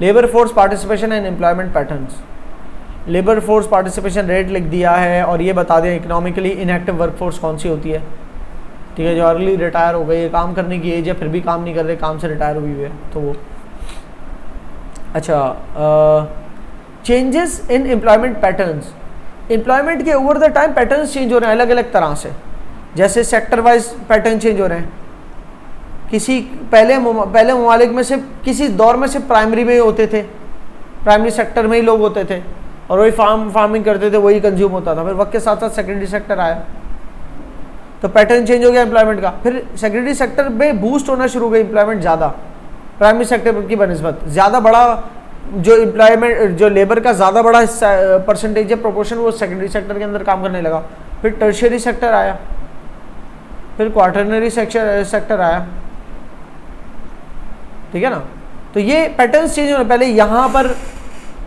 Labour force participation and employment patterns, labour force participation rate लिख दिया है और ये बता दें इकोनॉमिकली इनएक्टिव वर्कफोर्स कौन सी होती है, ठीक है, जो अर्ली रिटायर हो गई है, काम करने की एज है फिर भी काम नहीं कर रहे, काम से रिटायर हुई है, तो वो। अच्छा, changes in employment patterns, employment के over the time patterns change हो रहे हैं अलग अलग तरह से, जैसे सेक्टर वाइज पैटर्न चेंज हो रहे हैं। किसी पहले ममालिक में से किसी दौर में से प्राइमरी में ही होते थे, प्राइमरी सेक्टर में ही लोग होते थे और वही फार्मिंग करते थे, वही कंज्यूम होता था। फिर वक्त के साथ साथ सेकेंडरी सेक्टर आया तो पैटर्न चेंज हो गया एम्प्लॉयमेंट का। फिर सेकेंडरी सेक्टर में बूस्ट होना शुरू हो गई एम्प्लॉयमेंट ज़्यादा, प्राइमरी सेक्टर की बनस्बत ज़्यादा बड़ा जो एम्प्लॉयमेंट जो लेबर का ज़्यादा बड़ा परसेंटेज है प्रोपोर्शन वो सेकेंडरी सेक्टर के अंदर काम करने लगा। फिर टर्शियरी सेक्टर आया, फिर क्वार्टरनरी सेक्टर आया, ठीक है ना। तो ये पैटर्न्स चेंज होने, पहले यहाँ पर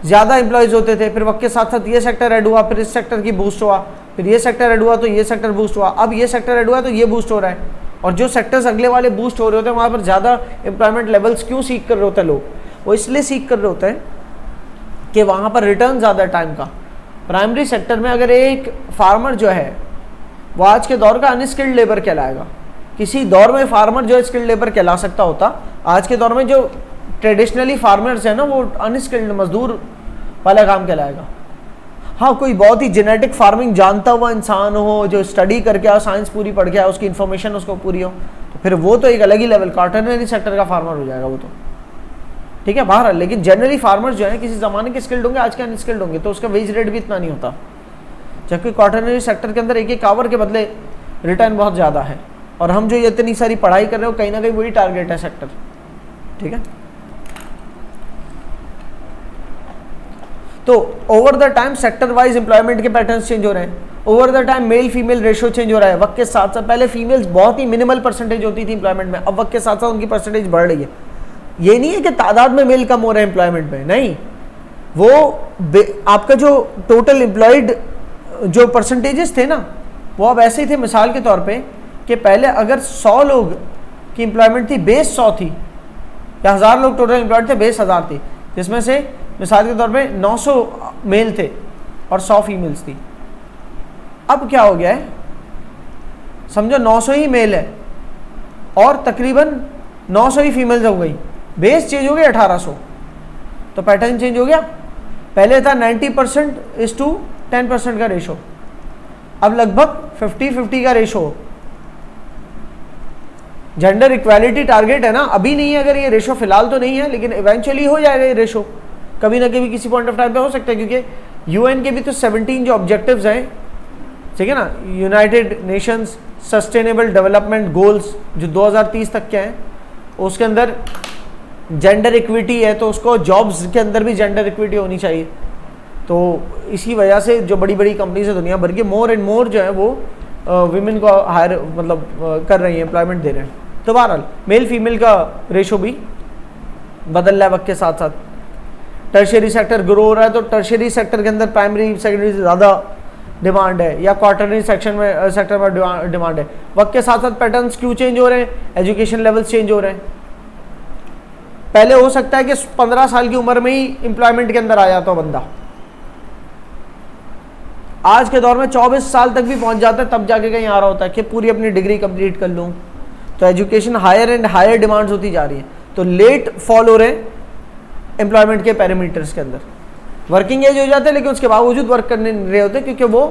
ज़्यादा एम्प्लॉयज़ होते थे, फिर वक्त के साथ साथ ये सेक्टर ऐड हुआ, फिर इस सेक्टर की बूस्ट हुआ, फिर ये सेक्टर ऐड हुआ तो ये सेक्टर बूस्ट हुआ, अब ये सेक्टर ऐड हुआ तो ये बूस्ट हो रहा है। और जो सेक्टर्स अगले वाले बूस्ट हो रहे होते हैं वहाँ पर ज़्यादा एम्प्लॉयमेंट लेवल्स क्यों सीख कर रहे होते हैं लोग, वो इसलिए सीख कर रहे होते हैं कि वहाँ पर रिटर्न ज़्यादा टाइम का। प्राइमरी सेक्टर में अगर एक फार्मर जो है वो आज के दौर का अनस्किल्ड लेबर कहलाएगा, किसी दौर में फार्मर जो है स्किल्ड लेबर कहला सकता होता, आज के दौर में जो ट्रेडिशनली फार्मर्स है ना वो अनस्किल्ड मजदूर वाला काम कहलाएगा। हाँ, कोई बहुत ही जेनेटिक फार्मिंग जानता हुआ इंसान हो जो स्टडी करके आओ, साइंस पूरी पढ़ के आओ, उसकी इन्फॉर्मेशन उसको पूरी हो, तो फिर वो तो एक अलग ही लेवल क्वार्टरनरी सेक्टर का फार्मर हो जाएगा वो तो, ठीक है, बाहर। लेकिन जनरली फार्मर्स जो है किसी ज़माने के स्किल्ड होंगे, आज के अनस्किल्ड होंगे, तो उसका वेज रेट भी इतना नहीं होता। जबकि क्वार्टरनरी सेक्टर के अंदर एक एक आवर के बदले रिटर्न बहुत ज़्यादा है, और हम जो ये इतनी सारी पढ़ाई कर रहे हो कहीं ना कहीं वही टारगेट है सेक्टर, ठीक है। तो over the time sector wise employment के पैटर्न्स चेंज हो रहे हैं, over the time male female ratio change हो रहा है वक्त के साथ साथ। पहले फीमेल्स बहुत ही मिनिमल परसेंटेज होती थी एम्प्लॉयमेंट में, अब वक्त के साथ साथ उनकी परसेंटेज बढ़ रही है। ये नहीं है कि तादाद में मेल कम हो रहे हैं एम्प्लॉयमेंट में, नहीं, वो आपका जो टोटल एम्प्लॉयड जो परसेंटेजेस थे ना वो अब ऐसे ही थे। मिसाल के तौर पे कि पहले अगर 100 लोग की एम्प्लॉयमेंट थी, बेस 100 थी, या 1000 लोग टोटल एम्प्लॉयड थे, बेस 1000 थी, जिसमें से मिसाल के तौर पे 900 मेल थे और 100 फीमेल्स थी। अब क्या हो गया है, समझो 900 ही मेल है और तकरीबन 900 ही फीमेल्स हो गई, बेस चेंज हो गया 1800, तो पैटर्न चेंज हो गया। पहले था 90% इज टू 10% का रेशो, अब लगभग 50-50 का रेशो। जेंडर इक्वालिटी टारगेट है ना, अभी नहीं है, अगर ये रेशो फिलहाल तो नहीं है, लेकिन इवेंचुअली हो जाएगा ये रेशो, कभी ना कभी किसी पॉइंट ऑफ टाइम पे हो सकता है, क्योंकि यूएन के भी तो 17 जो ऑब्जेक्टिव्स हैं, ठीक है ना, United Nations sustainable development goals जो 2030 तक के हैं, उसके अंदर जेंडर इक्विटी है, तो उसको जॉब्स के अंदर भी जेंडर इक्विटी होनी चाहिए। तो इसी वजह से जो बड़ी बड़ी कंपनीज है दुनिया भर की, मोर एंड मोर जो है वो विमेन को हायर मतलब कर रही है, एम्प्लॉयमेंट दे रहे हैं। तो बहरहाल मेल फीमेल का रेशो भी बदल रहा है वक्त के साथ साथ। टर्शियरी सेक्टर ग्रो हो रहा है, तो टर्शियरी सेक्टर के अंदर प्राइमरी सेकेंडरी से ज़्यादा डिमांड है, या क्वार्टरनरी सेक्टर में डिमांड है। वक्त के साथ साथ पैटर्न्स क्यों चेंज हो रहे हैं, एजुकेशन लेवल्स चेंज हो रहे हैं। पहले हो सकता है कि 15 साल की उम्र में ही एम्प्लॉयमेंट के अंदर आ जाता हो बंदा, आज के दौर में 24 साल तक भी पहुंच जाता है, तब जाके कहीं आ रहा होता है कि पूरी अपनी डिग्री कंप्लीट कर लूँ। तो education higher and higher demands होती जा रही है, तो लेट फॉल हो रहे हैं एम्प्लॉयमेंट के पैरामीटर्स के अंदर। वर्किंग एज हो जाते हैं लेकिन उसके बावजूद वर्क करने नहीं रहे होते, क्योंकि वो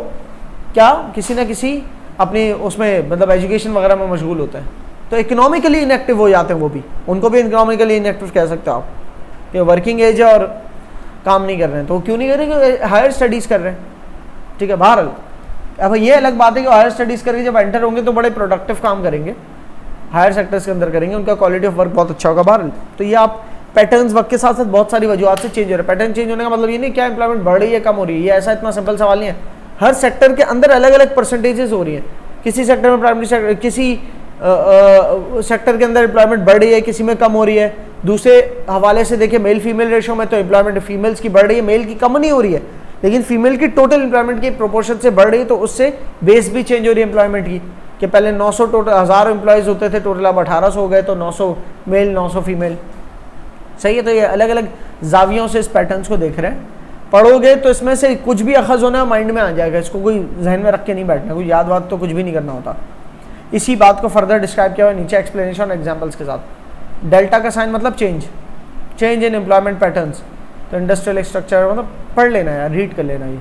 क्या किसी ना किसी अपने उसमें मतलब एजुकेशन वगैरह में मशगूल होता है। तो इकोनॉमिकली इनएक्टिव हो जाते हैं वो भी, उनको भी इकोनॉमिकली इनएक्टिव कह सकते हो आप, कि वर्किंग एज है और काम नहीं कर रहे हैं। तो क्यों नहीं कर रहे, क्योंकि हायर स्टडीज़ कर रहे हैं, ठीक है। बहरहाल अब ये अलग बात है कि हायर स्टडीज़ करके जब एंटर होंगे तो बड़े प्रोडक्टिव काम करेंगे, हायर सेक्टर्स के अंदर करेंगे, उनका क्वालिटी ऑफ वर्क बहुत अच्छा होगा। बहरहाल तो ये आप पैटर्न्स वक्त के साथ साथ बहुत सारी वजूहत से चेंज हो रहे हैं। पैटर्न चेंज होने का मतलब ये नहीं क्या एम्प्लॉयमेंट बढ़ रही है कम हो रही है, ये ऐसा इतना सिंपल सवाल नहीं है। हर सेक्टर के अंदर अलग अलग परसेंटेजेस हो रही हैं, किसी सेक्टर में प्राइमरी सेक्टर किसी सेक्टर के अंदर एम्प्लॉयमेंट बढ़ रही है, किसी में कम हो रही है। दूसरे हवाले से देखिए मेल फीमेल रेशो में तो एम्प्लॉयमेंट फीमेल्स की बढ़ रही है, मेल की कम नहीं हो रही है, लेकिन फीमेल की टोटल एम्प्लॉयमेंट की प्रोपोर्शन से बढ़ रही है, तो उससे बेस भी चेंज हो रही है एम्प्लॉयमेंट की, कि पहले 900 टोटल 1000 एम्प्लॉयज़ होते थे, टोटल अब 1800 हो गए, तो 900 मेल 900 फीमेल, सही है। तो ये अलग अलग जावियों से इस पैटर्न्स को देख रहे हैं। पढ़ोगे तो इसमें से कुछ भी अखज़ होना माइंड में आ जाएगा, इसको कोई जहन में रख के नहीं बैठना, कोई याद वाद तो कुछ भी नहीं करना होता। इसी बात को फर्दर डिस्क्राइब किया हुआ नीचे एक्सप्लेनेशन और एग्जाम्पल्स के साथ। डेल्टा का साइन मतलब चेंज इन एम्प्लॉयमेंट पैटर्न्स, तो इंडस्ट्रियल स्ट्रक्चर मतलब पढ़ लेना यार, रीड कर लेना ये।